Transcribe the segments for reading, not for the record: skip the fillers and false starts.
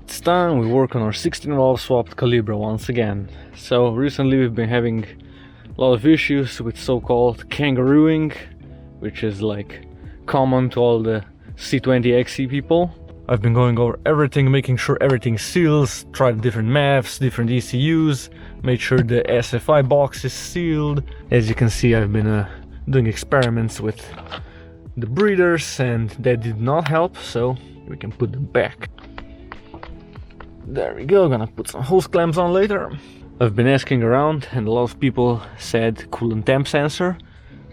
It's time we work on our 16 valve swapped Calibra once again. So recently we've been having a lot of issues with so-called kangarooing, which is like common to all the C20XE people. I've been going over everything, making sure everything seals, tried different maps, different ECUs, made sure the SFI box is sealed. As you can see, I've been doing experiments with the breathers and that did not help, so we can put them back. There we go, gonna put some hose clamps on later. I've been asking around and a lot of people said coolant temp sensor,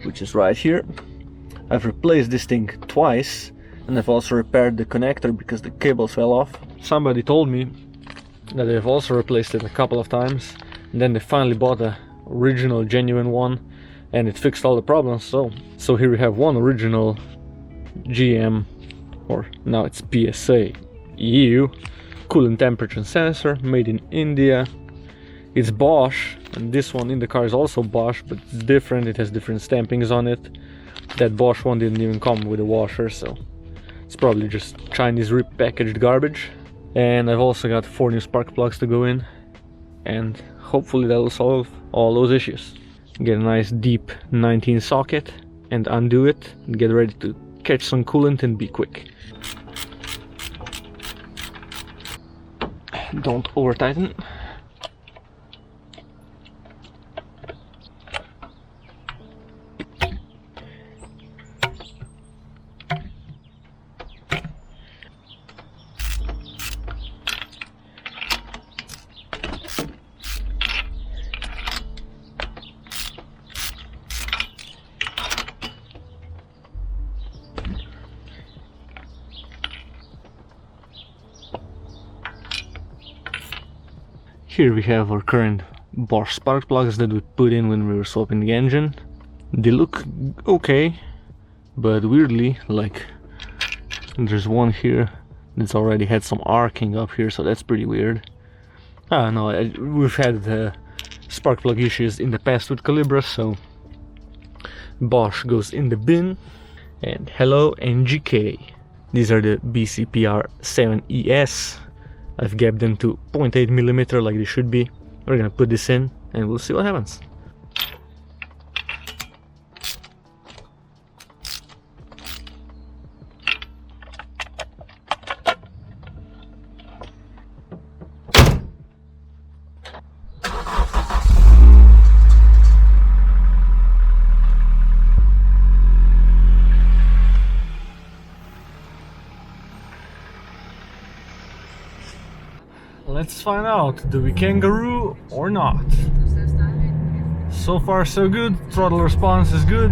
which is right here. I've replaced this thing twice and I've also repaired the connector because the cables fell off. Somebody told me that they've also replaced it a couple of times and then they finally bought a original genuine one and it fixed all the problems. So here we have one original GM, or now it's PSA EU coolant temperature sensor made in India. It's Bosch, and this one in the car is also Bosch, but it's different, it has different stampings on it. That Bosch one didn't even come with a washer, so it's probably just Chinese repackaged garbage. And I've also got 4 new spark plugs to go in, and hopefully that will solve all those issues. Get a nice deep 19 socket and undo it and get ready to catch some coolant and be quick. Don't over tighten. Here we have our current Bosch spark plugs that we put in when we were swapping the engine. They look okay, but weirdly, like, there's one here that's already had some arcing up here, so that's pretty weird. I don't know, we've had spark plug issues in the past with Calibra, so Bosch goes in the bin. And hello NGK. These are the BCPR 7ES. I've gapped them to 0.8mm like they should be. We're gonna put this in and we'll see what happens. Let's find out, do we kangaroo or not? So far so good, throttle response is good.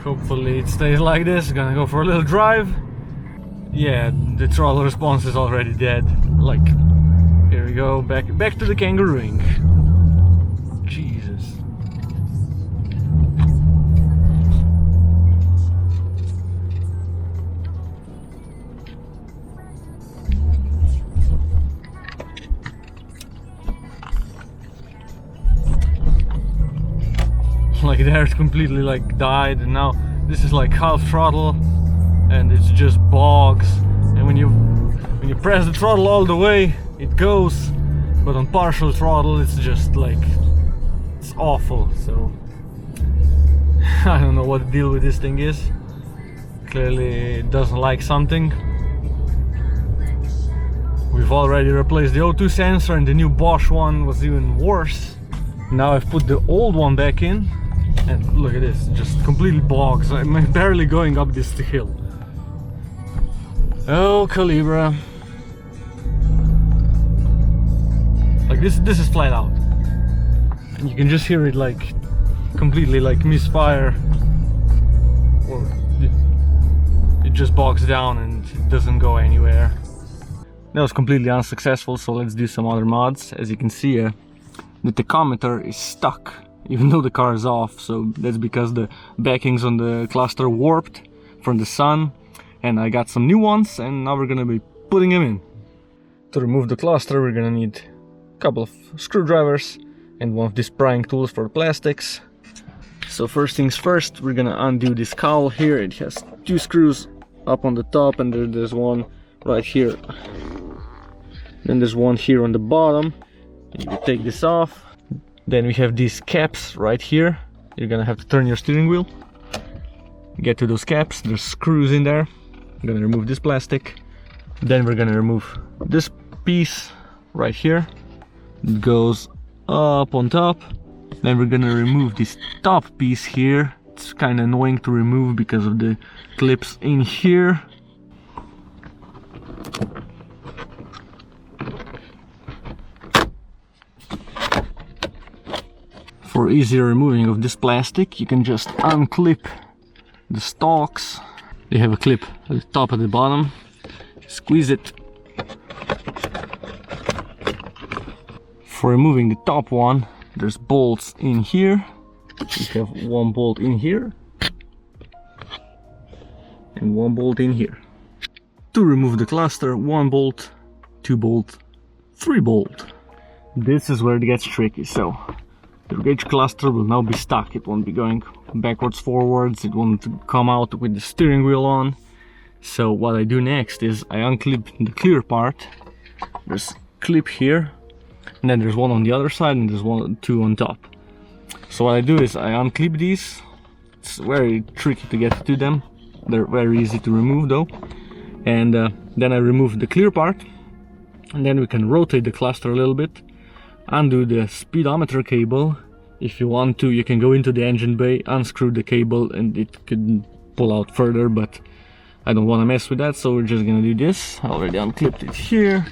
Hopefully it stays like this. Gonna go for a little drive. Yeah, the throttle response is already dead. Like, here we go, back to the kangarooing. Jesus. Like there it completely like died, and now this is like half throttle and it's just bogs, and when you press the throttle all the way it goes, but on partial throttle it's just like, it's awful. So I don't know what the deal with this thing is. Clearly it doesn't like something. We've already replaced the O2 sensor and the new Bosch one was even worse. Now I've put the old one back in. And look at this, just completely bogs. I'm barely going up this hill. Oh, Calibra. Like this is flat out. And you can just hear it like completely like misfire. Or it just bogs down and it doesn't go anywhere. That was completely unsuccessful, so let's do some other mods. As you can see, the tachometer is stuck even though the car is off, so that's because the backings on the cluster warped from the sun, and I got some new ones and now we're gonna be putting them in. To remove the cluster we're gonna need a couple of screwdrivers, and one of these prying tools for plastics. So first things first, we're gonna undo this cowl here. It has 2 screws up on the top, and there's one right here. Then there's one here on the bottom. You take this off. Then we have these caps right here. You're gonna have to turn your steering wheel. Get to those caps, there's screws in there. I'm gonna remove this plastic. Then we're gonna remove this piece right here. It goes up on top. Then we're gonna remove this top piece here. It's kind of annoying to remove because of the clips in here. For easier removing of this plastic, you can just unclip the stalks. They have a clip at the top and the bottom. Squeeze it. For removing the top one, there's bolts in here. You have one bolt in here and one bolt in here. To remove the cluster, 1 bolt, 2 bolt, 3 bolt. This is where it gets tricky. So the gauge cluster will now be stuck. It won't be going backwards, forwards. It won't come out with the steering wheel on. So what I do next is I unclip the clear part. There's a clip here, and then there's one on the other side, and there's 2 on top. So what I do is I unclip these. It's very tricky to get to them. They're very easy to remove though. And then I remove the clear part, and then we can rotate the cluster a little bit. Undo the speedometer cable. If you want to, you can go into the engine bay, unscrew the cable, and it could pull out further, but I don't want to mess with that, so we're just gonna do this. I already unclipped it here.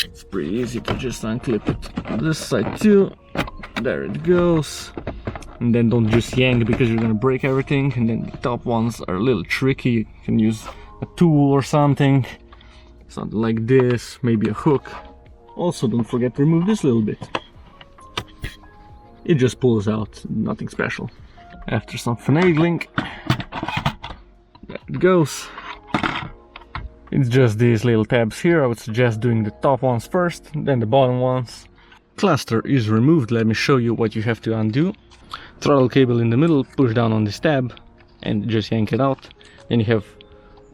It's pretty easy to just unclip it on this side too. There it goes. And then don't just yank because you're gonna break everything. And then the top ones are a little tricky. You can use a tool or something like this, maybe a hook. Also, don't forget to remove this little bit. It just pulls out, nothing special. After some finagling, there it goes. It's just these little tabs here. I would suggest doing the top ones first, then the bottom ones. Cluster is removed. Let me show you what you have to undo. Throttle cable in the middle, push down on this tab and just yank it out. Then you have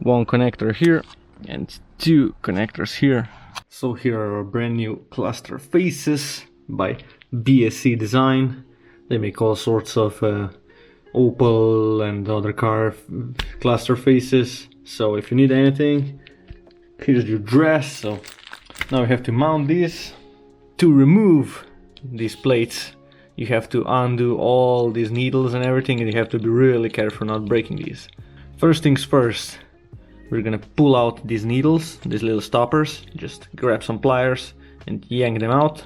1 connector here and 2 connectors here. So here are our brand new cluster faces by BSC Design. They make all sorts of Opel and other car cluster faces. So if you need anything, here's your dress. So now we have to mount these. To remove these plates, you have to undo all these needles and everything, and you have to be really careful not breaking these. First things first, we're gonna pull out these needles, these little stoppers. Just grab some pliers and yank them out.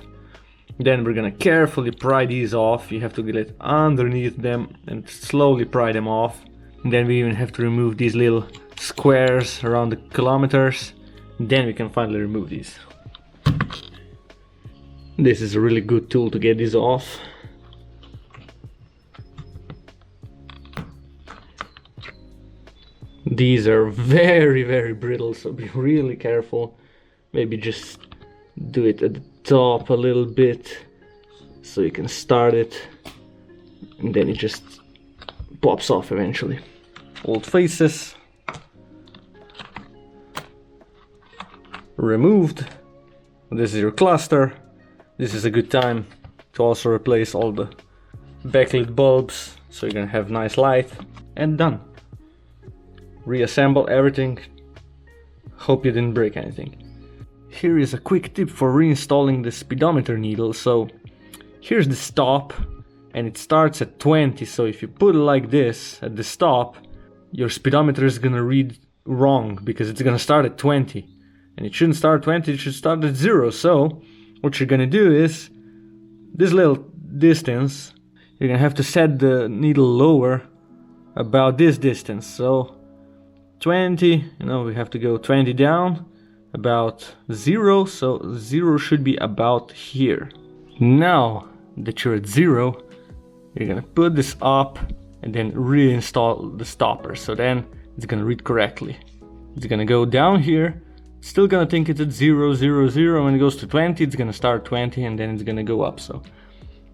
Then we're gonna carefully pry these off. You have to get it underneath them and slowly pry them off. And then we even have to remove these little squares around the kilometers. Then we can finally remove these. This is a really good tool to get these off. These are very, very brittle, so be really careful. Maybe just do it at the top a little bit so you can start it, and then it just pops off eventually. Old faces removed. This is your cluster. This is a good time to also replace all the backlit bulbs, so you're gonna have nice light. And done. Reassemble everything. Hope you didn't break anything. Here is a quick tip for reinstalling the speedometer needle. So here's the stop, and it starts at 20. So if you put it like this at the stop, your speedometer is gonna read wrong because it's gonna start at 20, and it shouldn't start at 20, it should start at 0. So what you're gonna do is this little distance, you're gonna have to set the needle lower about this distance. So 20, we have to go 20 down, about 0, so 0 should be about here. Now that you're at 0, you're gonna put this up and then reinstall the stopper, so then it's gonna read correctly. It's gonna go down here, still gonna think it's at 0, 0, 0. When it goes to 20, it's gonna start 20, and then it's gonna go up. So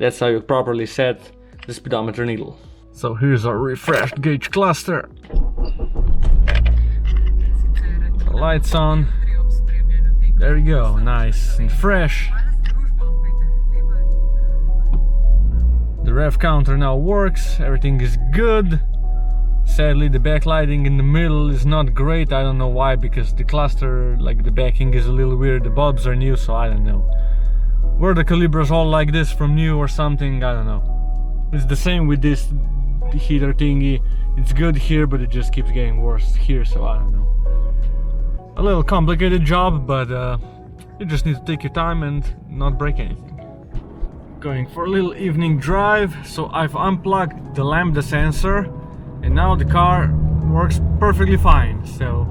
That's how you properly set the speedometer needle. So here's our refreshed gauge cluster. Lights on. There you go, nice and fresh. The rev counter now works, everything is good. Sadly, the backlighting in the middle is not great. I don't know why, because the cluster, like the backing is a little weird. The bulbs are new, so I don't know. Were the Calibras all like this from new or something? I don't know. It's the same with this heater thingy. It's good here, but it just keeps getting worse here, so I don't know. A little complicated job, but you just need to take your time and not break anything. Going for a little evening drive, so I've unplugged the Lambda sensor and now the car works perfectly fine. So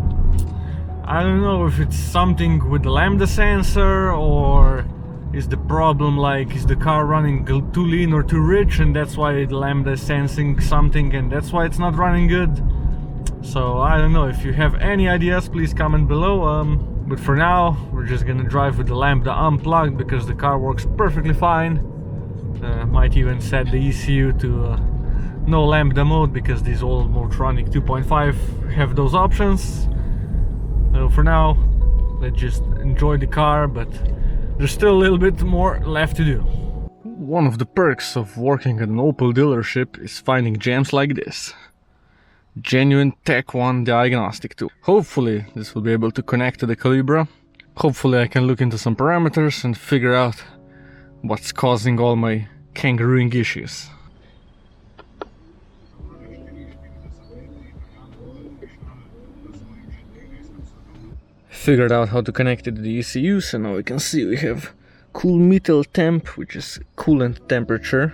I don't know if it's something with the Lambda sensor, or is the problem like, is the car running too lean or too rich, and that's why the Lambda is sensing something and that's why it's not running good. So I don't know. If you have any ideas, please comment below. But for now, we're just gonna drive with the Lambda unplugged because the car works perfectly fine. Might even set the ECU to no Lambda mode, because these old Motronic 2.5 have those options. For now, let's just enjoy the car, but there's still a little bit more left to do. One of the perks of working at an Opel dealership is finding gems like this. Genuine Tech 1 diagnostic tool. Hopefully this will be able to connect to the Calibra. Hopefully I can look into some parameters and figure out what's causing all my kangarooing issues. Figured out how to connect it to the ECU, so now we can see we have cool metal temp, which is coolant temperature,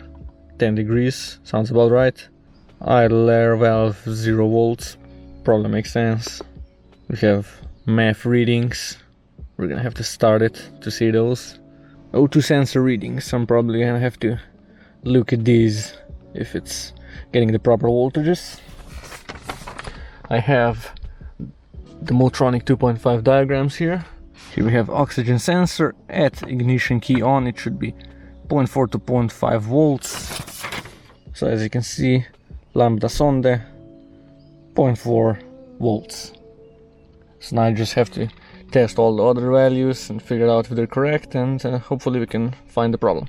10 degrees, sounds about right. Idle air valve 0 volts, probably makes sense. We have MAF readings, we're gonna have to start it to see those. O2 sensor readings, I'm probably gonna have to look at these if it's getting the proper voltages. I have the Motronic 2.5 diagrams here. Here we have oxygen sensor at ignition key on, it should be 0.4 to 0.5 volts. So as you can see, Lambda sonde 0.4 volts. So now I just have to test all the other values and figure out if they're correct, and hopefully we can find the problem.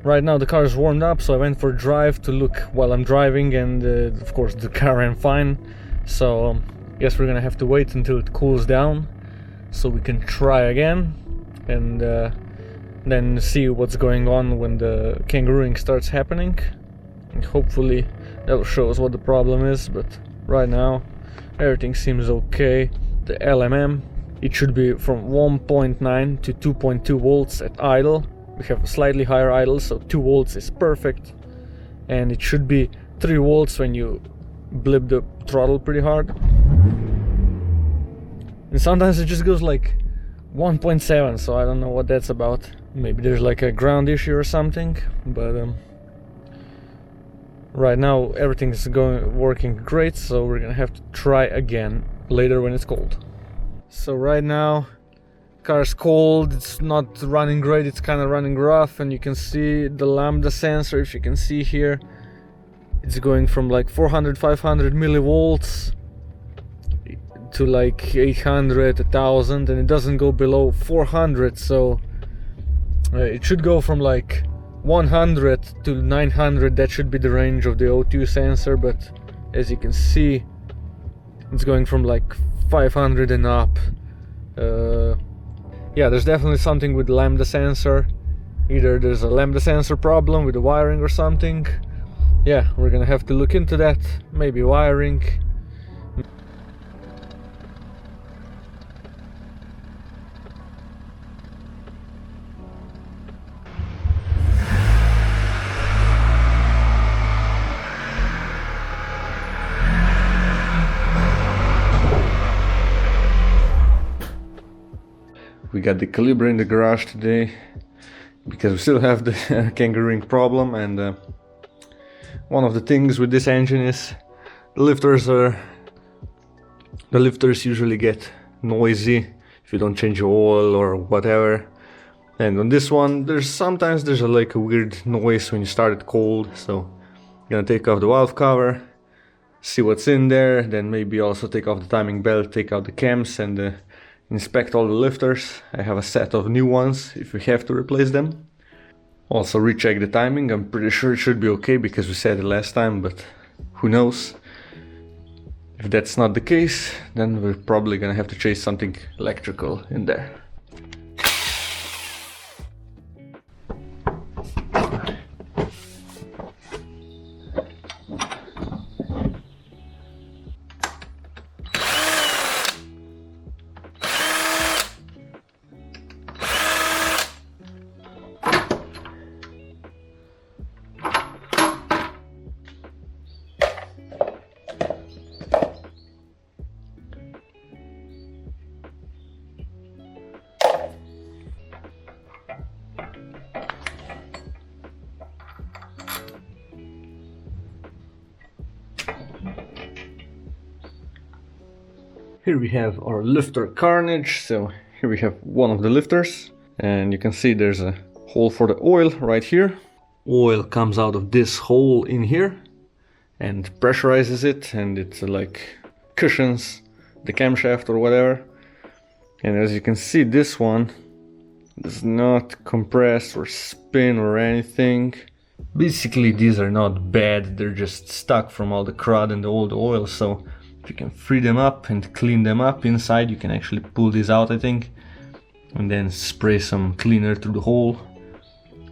Right now the car is warmed up, so I went for a drive to look while I'm driving, and of course the car ran fine. So guess we're gonna have to wait until it cools down so we can try again, and then see what's going on when the kangarooing starts happening, and hopefully that'll show us what the problem is. But right now everything seems okay. The LMM, it should be from 1.9 to 2.2 volts at idle. We have a slightly higher idle, so 2 volts is perfect, and it should be 3 volts when you blip the throttle pretty hard. And sometimes it just goes like 1.7, so I don't know what that's about. Maybe there's like a ground issue or something, but right now everything's working great, so we're gonna have to try again later when it's cold. So right now car's cold, it's not running great, it's kind of running rough, and you can see the Lambda sensor, if you can see here, it's going from like 400-500 millivolts to like 800, 1000, and it doesn't go below 400, so it should go from like 100 to 900, that should be the range of the O2 sensor, but as you can see, it's going from like 500 and up. Yeah, there's definitely something with the Lambda sensor. Either there's a Lambda sensor problem with the wiring or something. Yeah, we're gonna have to look into that. Maybe wiring. We got the Calibra in the garage today. because we still have the Kangarooing problem, and one of the things with this engine is the lifters usually get noisy if you don't change your oil or whatever. And on this one, sometimes there's like a weird noise when you start it cold. So I'm gonna take off the valve cover, see what's in there, then maybe also take off the timing belt, take out the cams, and inspect all the lifters. I have a set of new ones if we have to replace them. Also recheck the timing. I'm pretty sure it should be okay because we said it last time, but who knows. If that's not the case, then we're probably gonna have to chase something electrical in there. Here we have our lifter carnage. So here we have one of the lifters, and you can see there's a hole for the oil right here. Oil comes out of this hole in here and pressurizes it, and it's like cushions the camshaft or whatever. And as you can see, this one does not compress or spin or anything. Basically, these are not bad, they're just stuck from all the crud and the old oil. So if you can free them up and clean them up inside, you can actually pull these out, I think, and then spray some cleaner through the hole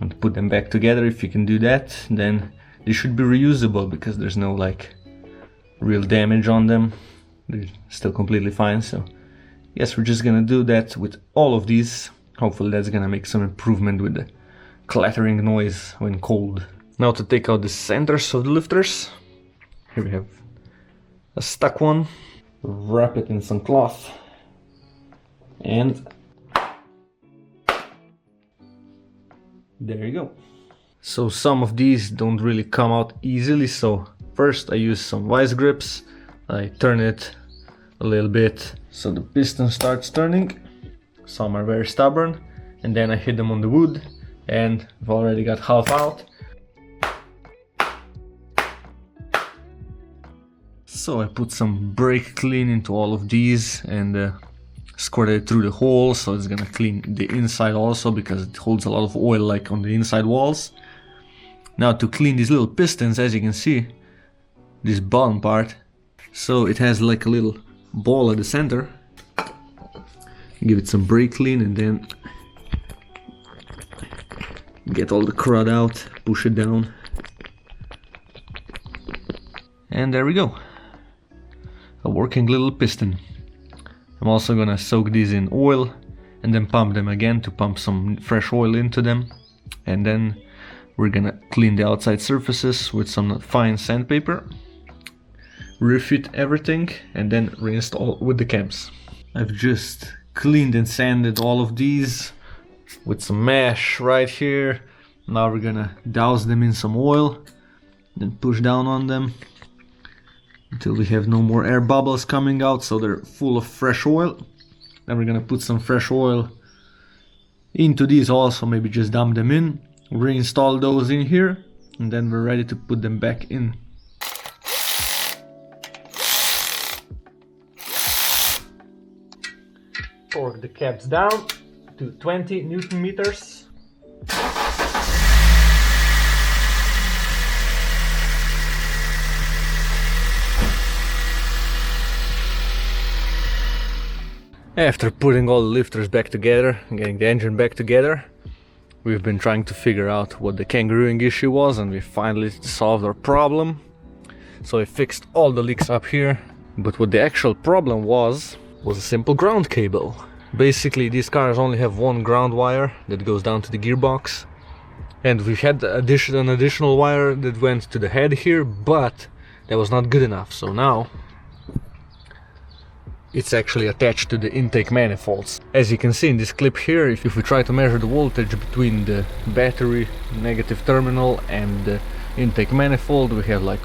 and put them back together. If you can do that, then they should be reusable because there's no like real damage on them. They're still completely fine. So yes, we're just gonna do that with all of these. Hopefully that's gonna make some improvement with the clattering noise when cold. Now to take out the centers of the lifters. Here we have a stuck one. Wrap it in some cloth and there you go. So some of these don't really come out easily, so first I use some vice grips. I turn it a little bit so the piston starts turning. Some are very stubborn, and then I hit them on the wood, and I've already got half out. So I put some brake clean into all of these and squirted it through the hole, so it's gonna clean the inside also because it holds a lot of oil like on the inside walls. Now to clean these little pistons, as you can see, this bottom part, so it has like a little ball at the center. Give it some brake clean and then get all the crud out, push it down, and there we go. A working little piston. I'm also gonna soak these in oil and then pump them again to pump some fresh oil into them, and then we're gonna clean the outside surfaces with some fine sandpaper, refit everything, and then reinstall with the cams. I've just cleaned and sanded all of these with some mesh right here. Now we're gonna douse them in some oil, then push down on them until we have no more air bubbles coming out, so they're full of fresh oil. Then we're gonna put some fresh oil into these also, maybe just dump them in, reinstall those in here, and then we're ready to put them back in. Torque the cabs down to 20 Newton meters. After putting all the lifters back together and getting the engine back together, we've been trying to figure out what the Kangarooing issue was, and we finally solved our problem. So I fixed all the leaks up here, but what the actual problem was a simple ground cable. Basically, these cars only have one ground wire that goes down to the gearbox, and we had an additional wire that went to the head here, but that was not good enough. So now it's actually attached to the intake manifolds. As you can see in this clip here, if we try to measure the voltage between the battery negative terminal and the intake manifold, we have like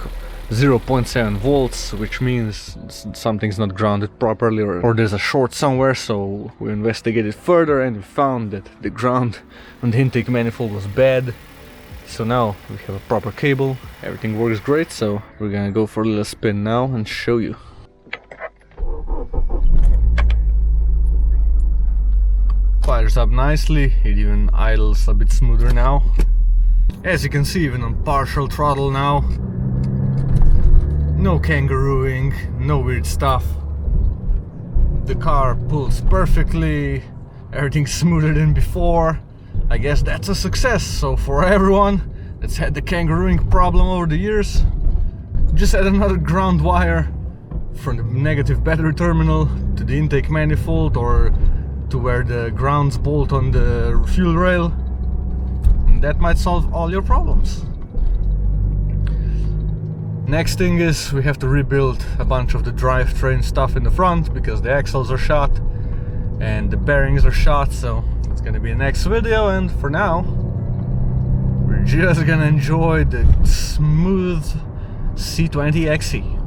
0.7 volts, which means something's not grounded properly, or there's a short somewhere. So we investigated further and we found that the ground on the intake manifold was bad. So now we have a proper cable, everything works great, so we're gonna go for a little spin now and show you. Fires up nicely, it even idles a bit smoother now. As you can see, even on partial throttle now. No kangarooing, no weird stuff. The car pulls perfectly, everything's smoother than before. I guess that's a success. So for everyone that's had the kangarooing problem over the years, just add another ground wire from the negative battery terminal to the intake manifold or to where the grounds bolt on the fuel rail, and that might solve all your problems. Next thing is we have to rebuild a bunch of the drivetrain stuff in the front because the axles are shot and the bearings are shot, so it's gonna be a next video. And for now, we're just gonna enjoy the smooth C20 XE.